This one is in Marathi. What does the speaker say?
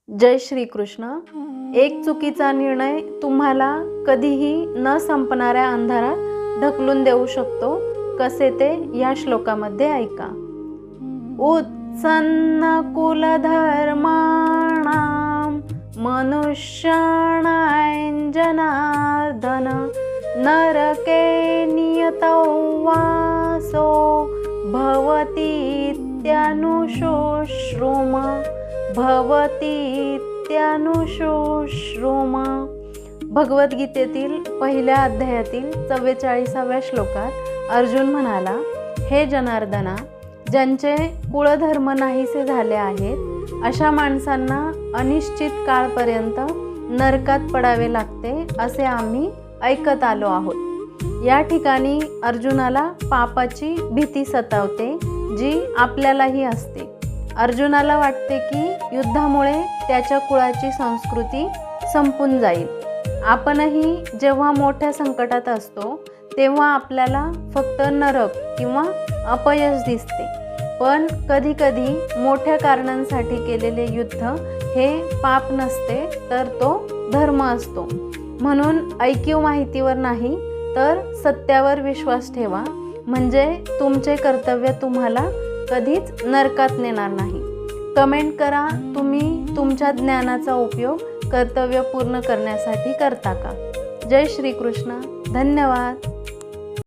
जय श्री कृष्ण। एक चुकीचा निर्णय तुम्हाला कधीही न संपणाऱ्या अंधारात ढकलून देऊ शकतो। कसे ते या श्लोकामध्ये ऐका। उत्सन्न कुलधर्माणां मनुष्याणां जनार्दन नरके नियतौ वासो भवतीत्यनुशोश्रुम। भगवद्गीतेतील पहिल्या अध्यायातील 44व्या श्लोकात अर्जुन म्हणाला, हे जनार्दना, ज्यांचे कुळधर्म नाहीसे झाले आहेत अशा माणसांना अनिश्चित काळपर्यंत नरकात पडावे लागते असे आम्ही ऐकत आलो आहोत। या ठिकाणी अर्जुनाला पापाची भीती सतावते, जी आपल्यालाही असते। अर्जुनाला वाटते की युद्धामुळे त्याच्या कुळाची संस्कृती संपून जाईल। आपणही जेव्हा मोठ्या संकटात असतो तेव्हा आपल्याला फक्त नरक किंवा अपयश दिसते, पण कधीकधी मोठ्या कारणांसाठी केलेले युद्ध हे पाप नसते, तर तो धर्म असतो। म्हणून ऐकीव माहितीवर नाही तर सत्यावर विश्वास ठेवा, म्हणजे तुमचे कर्तव्य तुम्हाला कधीच नरकात नेणार नाही। कमेंट करा, तुम्ही तुमच्या ज्ञानाचा उपयोग कर्तव्य पूर्ण करण्यासाठी करता का? जय श्री कृष्ण। धन्यवाद।